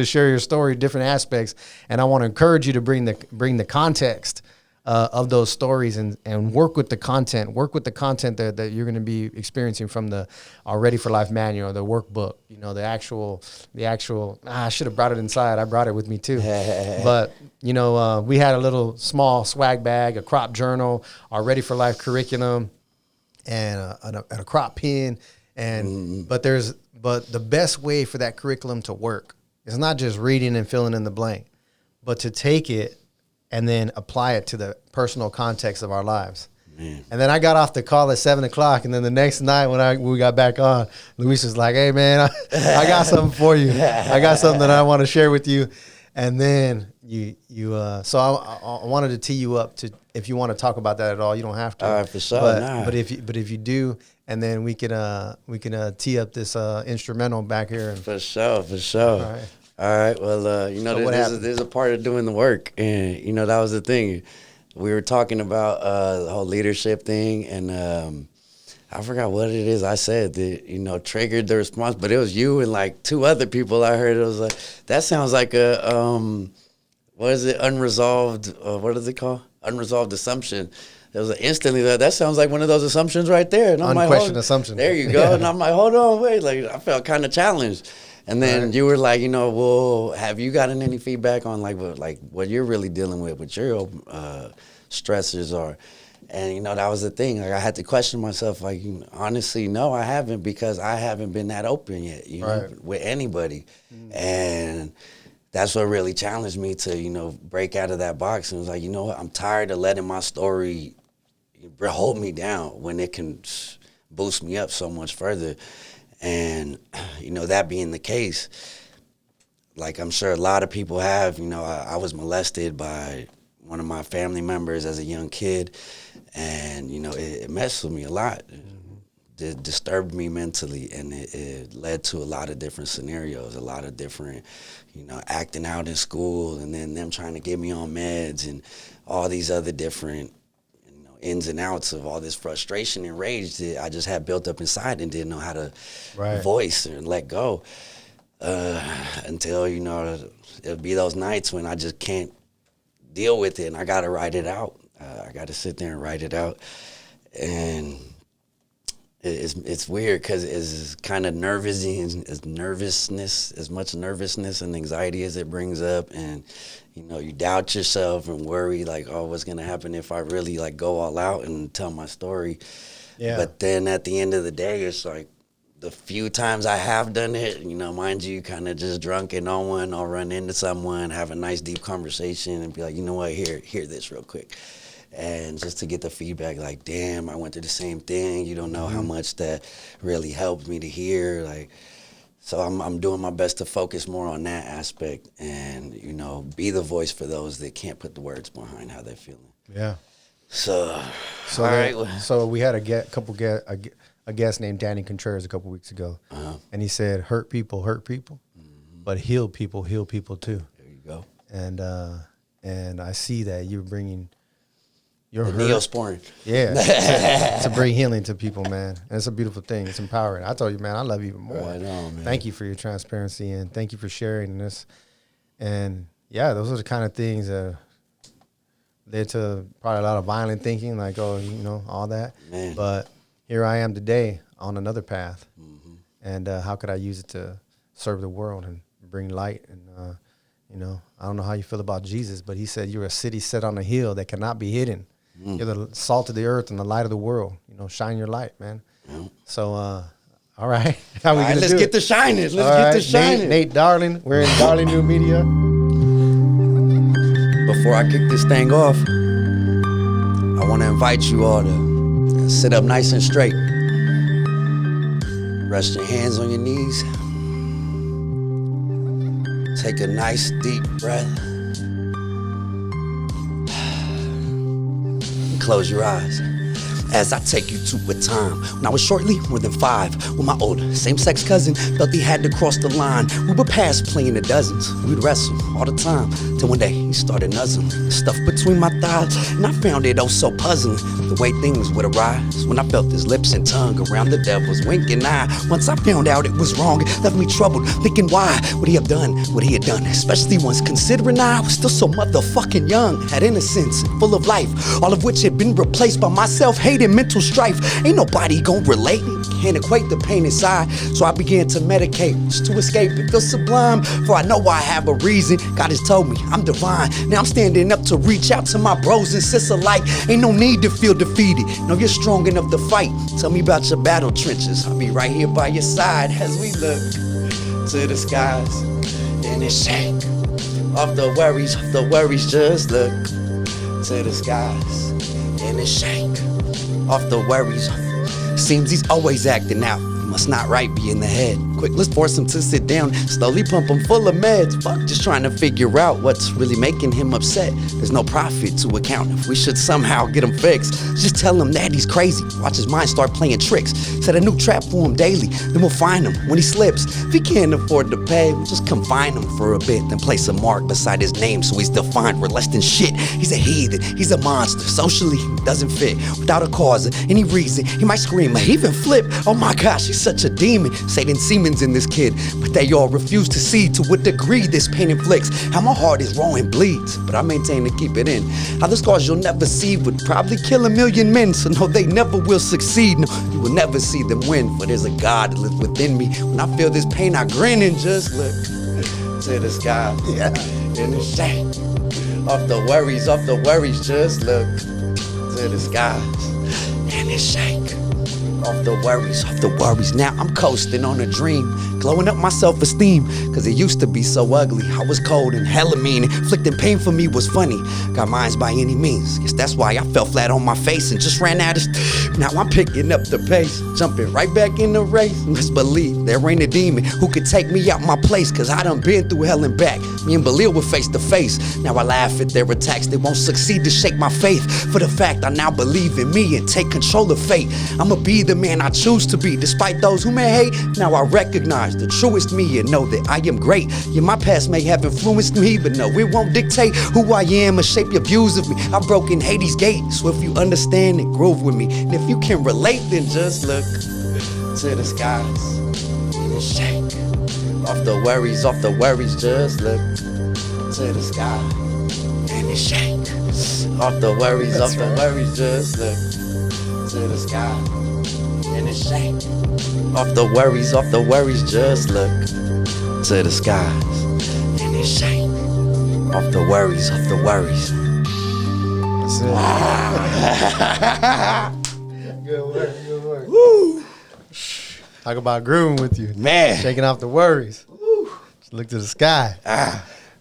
share your story, different aspects. And I want to encourage you to bring the context of those stories and work with the content that you're going to be experiencing from the Ready for Life manual, the workbook, the actual, I should have brought it inside. I brought it with me too. But, we had a little small swag bag, a crop journal, our Ready for Life curriculum, and a crop pin. But the best way for that curriculum to work is not just reading and filling in the blank, but to take it and then apply it to the personal context of our lives. Man. And then I got off the call at 7:00, and then the next night when we got back on, Luis was like, hey, man, I got something for you. I got something that I want to share with you. And then so I wanted to tee you up to, if you want to talk about that at all, you don't have to. All right, for sure. But if you do, and then we can tee up this instrumental back here. For sure. All right. Well, there's a part of doing the work, and that was the thing. We were talking about the whole leadership thing, and I forgot what it is I said that triggered the response, but it was you and like 2 other people. I heard it was like, that sounds like a what is it? Unresolved. What is it called? Unresolved assumption. It was instantly that sounds like one of those assumptions right there. And I'm unquestioned assumption. There you go. And I'm like, hold on, wait. Like, I felt kind of challenged. And then you were like, well, have you gotten any feedback on what you're really dealing with, what your stressors are? And, that was the thing. Like, I had to question myself, like, honestly, no, I haven't, because I haven't been that open yet, with anybody. And that's what really challenged me to, break out of that box. And it was like, what? I'm tired of letting my story hold me down when it can boost me up so much further. And, that being the case, like I'm sure a lot of people have, I was molested by one of my family members as a young kid. And, it messed with me a lot. It disturbed me mentally, and it led to a lot of different scenarios, a lot of different, acting out in school, and then them trying to get me on meds and all these other different, ins and outs of all this frustration and rage that I just had built up inside and didn't know how to voice and let go. until, you know, it'll be those nights when I just can't deal with it and I got to write it out. I got to sit there and write it out. And it's weird because it's kind of nervousness, as much nervousness and anxiety as it brings up. And, you know, you doubt yourself and worry like, oh, what's going to happen if I really like go all out and tell my story? Yeah. But then at the end of the day, it's like the few times I have done it, you know, mind you, kind of just drunk and on one, I'll run into someone, have a nice deep conversation and be like, you know what, hear this real quick. And just to get the feedback, like, damn, I went through the same thing. You don't know how much that really helped me to hear. Like, so I'm doing my best to focus more on that aspect and, you know, be the voice for those that can't put the words behind how they're feeling. Yeah. So all right. So we had a guest named Danny Contreras a couple weeks ago, and he said, hurt people, but heal people too. There you go. And I see that you're bringing your Neosporin. Yeah, to bring healing to people, man. And it's a beautiful thing. It's empowering. I told you, man, I love you even more. Right on, man. Thank you for your transparency and thank you for sharing this. And yeah, those are the kind of things that led to probably a lot of violent thinking, like, oh, you know, all that. Man. But here I am today on another path. And how could I use it to serve the world and bring light? And, you know, I don't know how you feel about Jesus, but he said you're a city set on a hill that cannot be hidden. You're the salt of the earth and the light of the world. You know, shine your light, man. So, all right. How we gonna let's get to shining. Let's get to shining. Nate Darling. We're in Darling New Media. Before I kick this thing off, I want to invite you all to sit up nice and straight. Rest your hands on your knees. Take a nice deep breath. Close your eyes as I take you to a time when I was shortly more than 5 with my old same-sex cousin. Felt he had to cross the line. We were past playing the dozens. We'd wrestle all the time till one day he started nuzzling stuff between my thighs, and I found it oh so puzzling the way things would arise when I felt his lips and tongue around the devil's winking eye. Once I found out it was wrong, it left me troubled, thinking why would he have done what he had done, especially once considering I was still so motherfucking young, had innocence and full of life, all of which had been replaced by my self-hate and mental strife. Ain't nobody gon' relate, can't equate the pain inside, so I began to medicate just to escape and feel sublime, for I know I have a reason. God has told me I'm divine. Now I'm standing up to reach out to my bros and sis alike. Ain't no need to feel defeated, no, you're strong enough to fight. Tell me about your battle trenches, I'll be right here by your side as we look to the skies and it shake off the worries, just look to the skies and it shake off the worries. Seems he's always acting out, must not right be in the head. Quick, let's force him to sit down, slowly pump him full of meds. Fuck, just trying to figure out what's really making him upset. There's no profit to account if we should somehow get him fixed. Just tell him that he's crazy, watch his mind start playing tricks. Set a new trap for him daily, then we'll find him when he slips. If he can't afford to pay, we'll just confine him for a bit, then place a mark beside his name so he's defined. We're less than shit, he's a heathen, he's a monster. Socially, he doesn't fit, without a cause or any reason. He might scream or even flip. Oh my gosh, he's such a demon. Satan semen's in this kid, but they all refuse to see to what degree this pain inflicts. How my heart is raw and bleeds, but I maintain to keep it in. How the scars you'll never see would probably kill 1,000,000 men, so no, they never will succeed. No, you will never see them win, for there's a God that lives within me. When I feel this pain, I grin and just look to the sky in the shade. Off the worries, just look to the skies and it shake. Off the worries, now I'm coasting on a dream, glowing up my self-esteem, cause it used to be so ugly. I was cold and hella mean, inflicting pain for me was funny. Got mines by any means, guess that's why I fell flat on my face and just ran out of now I'm picking up the pace, jumping right back in the race. Let's believe there ain't a demon who could take me out my place, cause I done been through hell and back. Me and Belil were face to face, now I laugh at their attacks. They won't succeed to shake my faith, for the fact I now believe in me and take control of fate. I'ma be the man I choose to be, despite those who may hate. Now I recognize the truest me and know that I am great. Yeah, my past may have influenced me, but no, it won't dictate who I am or shape your views of me. I've broken Hades' gate, so if you understand and groove with me, and if you can relate, then just look to the skies and shake Off the worries, just look to the sky and it shake. Off the worries, just look to the sky and it shake. Off the worries, just look to the skies and it shake. Off the worries. That's it. Good work. Woo! Talk about grooving with you. Man. Shaking off the worries. Woo. Just look to the sky.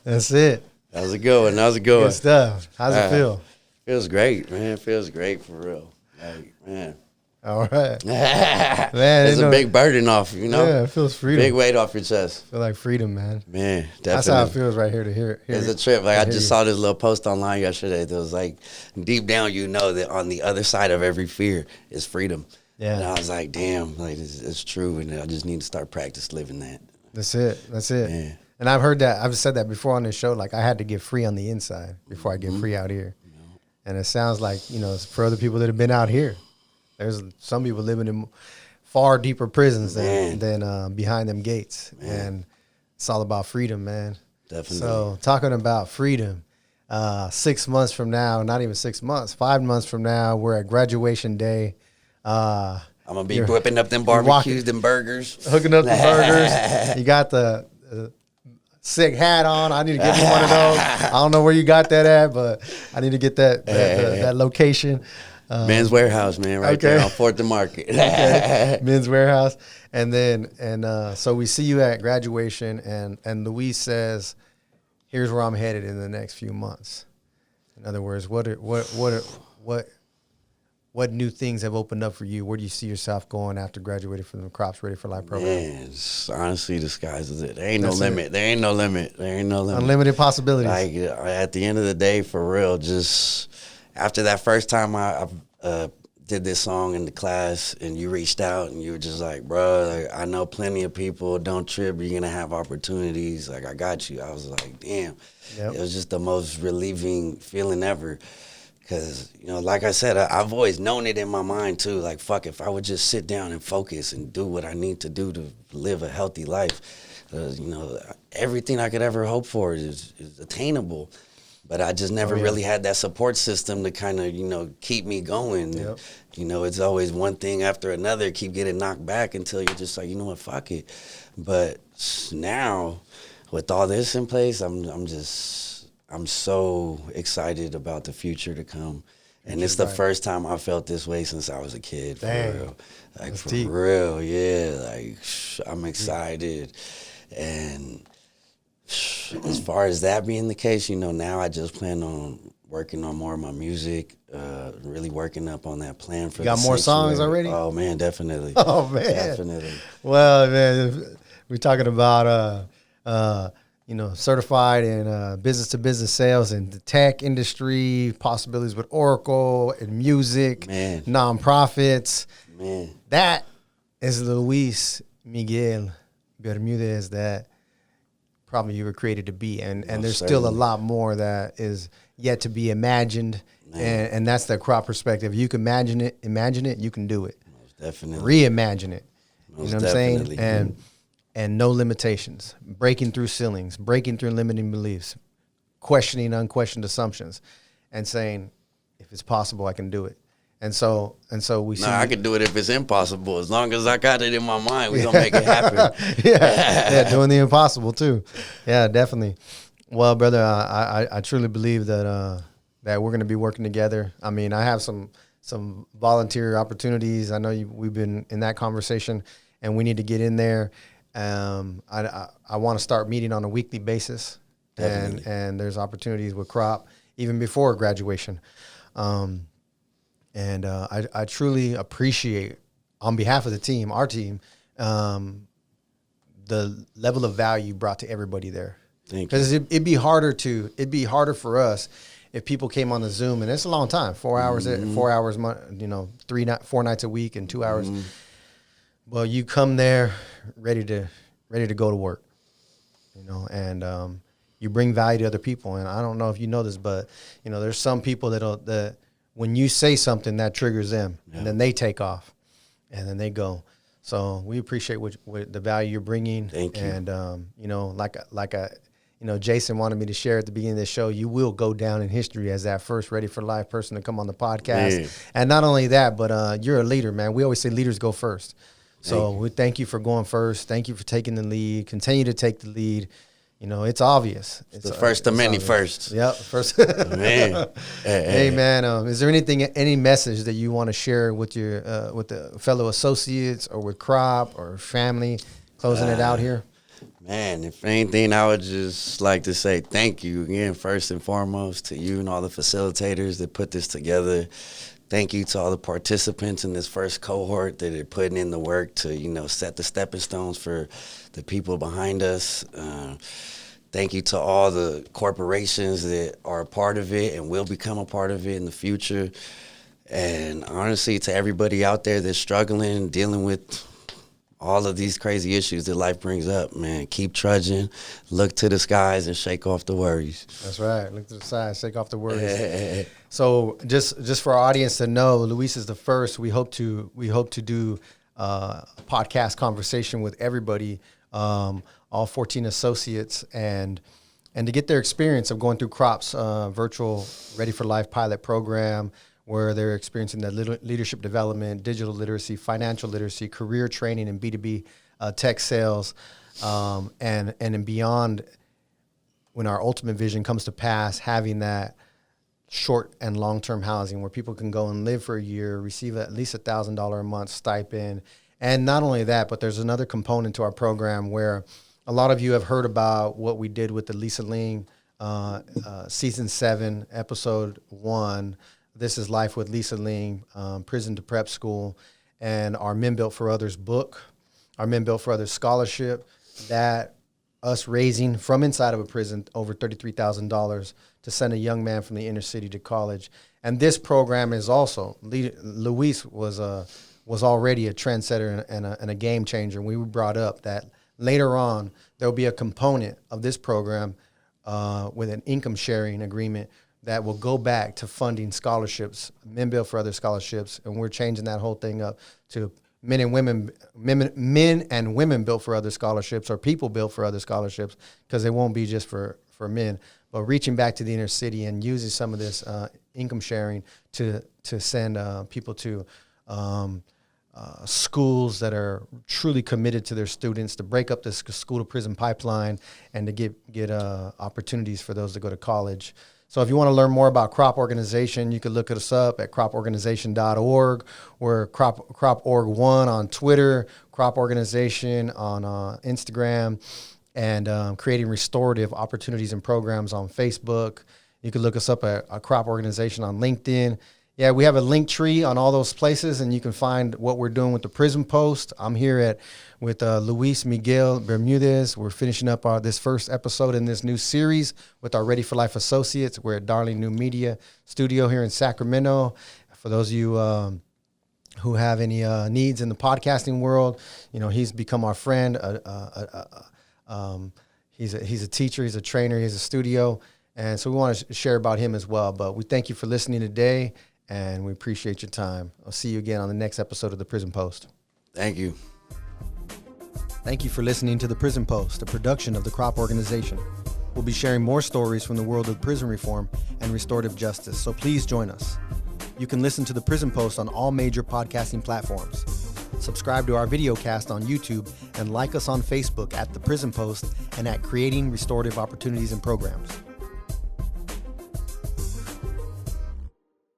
That's it. That was a good one. Good stuff. How's it feel? Feels great, man. Feels great for real. Like, man. All right. Man, it's a big burden off, you know? Yeah, it feels freedom. Big weight off your chest. Feel like freedom, man. Man, definitely. That's how it feels right here to hear it. It's a trip. Like, I just saw this little post online yesterday that was like, deep down, you know that on the other side of every fear is freedom. Yeah. And I was like, damn, like, it's true. And I just need to start practice living that. That's it. Man. And I've heard that. I've said that before on this show. Like, I had to get free on the inside before I get free out here. And it sounds like, you know, it's for other people that have been out here. There's some people living in far deeper prisons than behind them gates. Man. And it's all about freedom, man. Definitely. So talking about freedom, 6 months from now, not even 6 months, 5 months from now, we're at graduation day. I'm going to be whipping up them barbecues, them burgers. Hooking up the burgers. You got the sick hat on. I need to get me one of those. I don't know where you got that at, but I need to get that location. Men's Warehouse, man, right there on 4th and Market. Okay. Men's Warehouse. And so we see you at graduation, and Luis says, here's where I'm headed in the next few months. In other words, what new things have opened up for you? Where do you see yourself going after graduating from the Crops Ready for Life program? Man, honestly, the sky's the limit. There ain't no limit. Unlimited possibilities. Like, at the end of the day, for real, just after that first time I did this song in the class and you reached out and you were just like, bro, like, I know plenty of people, don't trip, you're going to have opportunities. Like, I got you. I was like, damn. Yep. It was just the most relieving feeling ever. Because, you know, like I said, I've always known it in my mind, too. Like, fuck, if I would just sit down and focus and do what I need to do to live a healthy life, you know, everything I could ever hope for is attainable. But I just never really had that support system to kind of, you know, keep me going. Yep. You know, it's always one thing after another, keep getting knocked back until you're just like, you know what, fuck it. But now, with all this in place, I'm so excited about the future to come. And it's the first time I felt this way since I was a kid, for real. Like, that's for deep. Real, yeah. Like, I'm excited. And as far as that being the case, you know, now I just plan on working on more of my music, really working up on that plan for the You got more songs already? Oh, man, definitely. Oh, man. Definitely. Well, man, we're talking about, you know, certified in business-to-business sales in the tech industry, possibilities with Oracle and music, nonprofits. Man. That is Luis-Miguel Bermudez that probably you were created to be. And there's still a lot more that is yet to be imagined. And that's the crop perspective. You can imagine it, you can do it. Most definitely. Reimagine it. You know what I'm saying? And no limitations, breaking through ceilings, breaking through limiting beliefs, questioning unquestioned assumptions, and saying, if it's possible, I can do it. And so we see. I can do it if it's impossible. As long as I got it in my mind, we're going to make it happen. yeah, doing the impossible too. Yeah, definitely. Well, brother, I truly believe that that we're going to be working together. I mean, I have some volunteer opportunities. I know we've been in that conversation, and we need to get in there. I want to start meeting on a weekly basis, and there's opportunities with Crop even before graduation. And I truly appreciate, on behalf of the team, our team, the level of value brought to everybody there. Because it'd be harder for us if people came on the Zoom, and it's a long time, 4 hours, 4 hours, you know, 4 nights a week and 2 hours. Well, you come there ready to go to work, you know, and you bring value to other people. And I don't know if you know this, but you know, there's some people that when you say something that triggers them, and then they take off, and then they go. So we appreciate what the value you're bringing. Thank you. And, you know, Jason wanted me to share at the beginning of the show, you will go down in history as that first Ready for Life person to come on the podcast. Man. And not only that, but you're a leader, man. We always say leaders go first. So we thank you for going first. Thank you for taking the lead. Continue to take the lead. You know, it's obvious. It's the first of many firsts. Yep, first. Man. Hey, man, is there any message that you want to share with your with the fellow associates or with Crop or family, closing it out here? Man, if anything, I would just like to say thank you again, first and foremost, to you and all the facilitators that put this together. Thank you to all the participants in this first cohort that are putting in the work to, you know, set the stepping stones for the people behind us. Thank you to all the corporations that are a part of it and will become a part of it in the future. And honestly, to everybody out there that's struggling, dealing with all of these crazy issues that life brings up, man, keep trudging, look to the skies and shake off the worries. That's right. Look to the side, shake off the worries. So just for our audience to know, Luis is the first. We hope to do a podcast conversation with everybody, all 14 associates, and to get their experience of going through Crop's virtual Ready for Life pilot program, where they're experiencing the leadership development, digital literacy, financial literacy, career training, and B2B tech sales, and beyond. When our ultimate vision comes to pass, having that short and long-term housing where people can go and live for a year, receive at least $1,000 a month stipend. And not only that, but there's another component to our program where a lot of you have heard about what we did with the Lisa Ling season 7, episode 1. This is Life with Lisa Ling, Prison to Prep School, and our Men Built for Others book, our Men Built for Others scholarship, that us raising from inside of a prison over $33,000 to send a young man from the inner city to college. And this program is also, Luis was already a trendsetter and a game changer. We were brought up that later on there will be a component of this program with an income sharing agreement that will go back to funding scholarships, Men Built for Other scholarships, and we're changing that whole thing up to men and women built for other scholarships, or people built for other scholarships, because it won't be just for men, but reaching back to the inner city and using some of this income sharing to send people to schools that are truly committed to their students, to break up the school to prison pipeline, and to get opportunities for those to go to college. So if you want to learn more about Crop Organization, you can look us up at croporganization.org. We're Crop.org1 on Twitter, Crop Organization on Instagram, and creating restorative opportunities and programs on Facebook. You can look us up at Crop Organization on LinkedIn. Yeah, we have a link tree on all those places, and you can find what we're doing with the Prison Post. I'm here with Luis-Miguel Bermudez. We're finishing up this first episode in this new series with our Ready for Life associates. We're at Darling New Media Studio here in Sacramento. For those of you who have any needs in the podcasting world, you know, he's become our friend. He's a teacher, he's a trainer, he has a studio, and so we want to share about him as well. But we thank you for listening today, and we appreciate your time. I'll see you again on the next episode of The Prison Post. Thank you. Thank you for listening to The Prison Post, a production of the Crop Organization. We'll be sharing more stories from the world of prison reform and restorative justice, so please join us. You can listen to The Prison Post on all major podcasting platforms. Subscribe to our video cast on YouTube and like us on Facebook at The Prison Post and at Creating Restorative Opportunities and Programs.